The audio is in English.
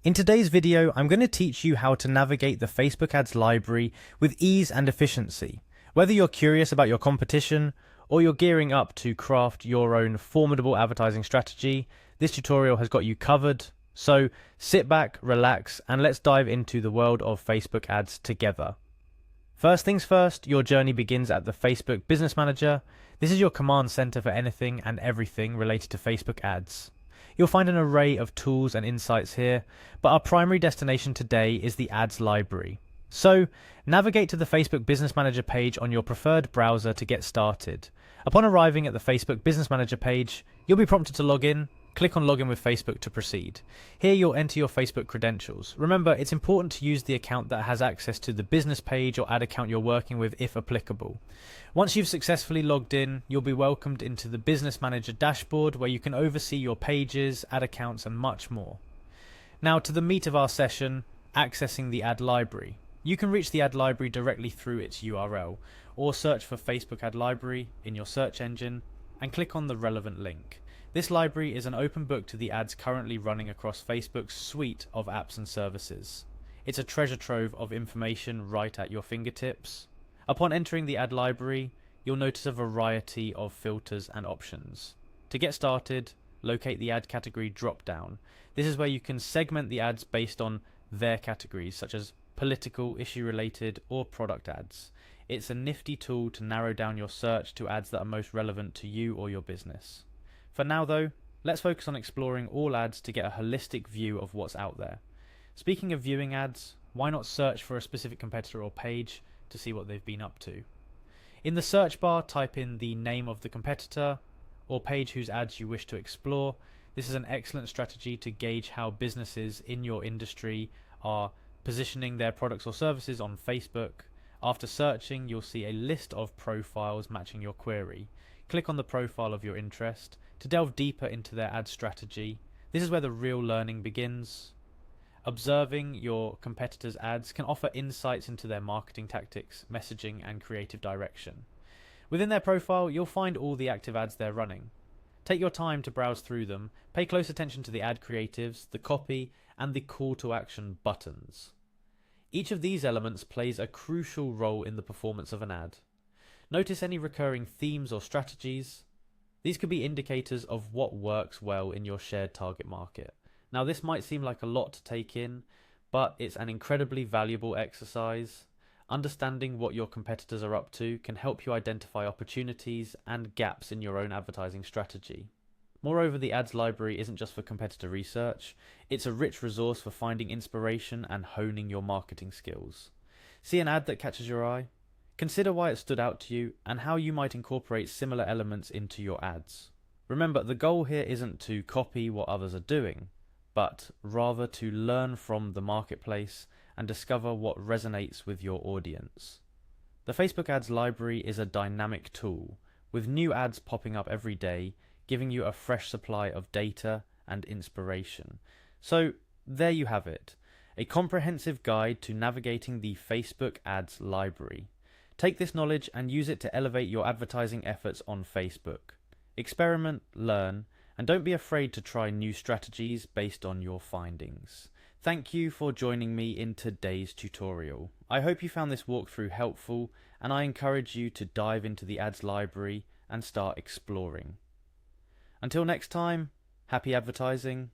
In today's video, I'm going to teach you how to navigate the Facebook ads library with ease and efficiency. Whether you're curious about your competition or you're gearing up to craft your own formidable advertising strategy, this tutorial has got you covered. So sit back, relax, and let's dive into the world of Facebook ads together. First things first, your journey begins at the Facebook Business Manager. This is your command center for anything and everything related to Facebook ads. You'll find an array of tools and insights here, but our primary destination today is the ads library. So, navigate to the Facebook Business Manager page on your preferred browser to get started. Upon arriving at the Facebook Business Manager page, you'll be prompted to log in. Click on Login with Facebook to proceed. Here you'll enter your Facebook credentials. Remember, it's important to use the account that has access to the business page or ad account you're working with if applicable. Once you've successfully logged in, you'll be welcomed into the Business Manager dashboard where you can oversee your pages, ad accounts, and much more. Now to the meat of our session, accessing the ad library. You can reach the ad library directly through its URL, or search for Facebook Ad Library in your search engine and click on the relevant link. This library is an open book to the ads currently running across Facebook's suite of apps and services. It's a treasure trove of information right at your fingertips. Upon entering the ad library, you'll notice a variety of filters and options. To get started, locate the ad category drop-down. This is where you can segment the ads based on their categories, such as political, issue-related, or product ads. It's a nifty tool to narrow down your search to ads that are most relevant to you or your business. For now though, let's focus on exploring all ads to get a holistic view of what's out there. Speaking of viewing ads, why not search for a specific competitor or page to see what they've been up to? In the search bar, type in the name of the competitor or page whose ads you wish to explore. This is an excellent strategy to gauge how businesses in your industry are positioning their products or services on Facebook. After searching, you'll see a list of profiles matching your query. Click on the profile of your interest to delve deeper into their ad strategy. This is where the real learning begins. Observing your competitors' ads can offer insights into their marketing tactics, messaging, and creative direction. Within their profile, you'll find all the active ads they're running. Take your time to browse through them. Pay close attention to the ad creatives, the copy, and the call to action buttons. Each of these elements plays a crucial role in the performance of an ad. Notice any recurring themes or strategies. These could be indicators of what works well in your shared target market. Now, this might seem like a lot to take in, but it's an incredibly valuable exercise. Understanding what your competitors are up to can help you identify opportunities and gaps in your own advertising strategy. Moreover, the ads library isn't just for competitor research, it's a rich resource for finding inspiration and honing your marketing skills. See an ad that catches your eye? Consider why it stood out to you and how you might incorporate similar elements into your ads. Remember, the goal here isn't to copy what others are doing, but rather to learn from the marketplace and discover what resonates with your audience. The Facebook Ads Library is a dynamic tool, with new ads popping up every day, giving you a fresh supply of data and inspiration. So there you have it, a comprehensive guide to navigating the Facebook Ads Library. Take this knowledge and use it to elevate your advertising efforts on Facebook. Experiment, learn, and don't be afraid to try new strategies based on your findings. Thank you for joining me in today's tutorial. I hope you found this walkthrough helpful, and I encourage you to dive into the ads library and start exploring. Until next time, happy advertising.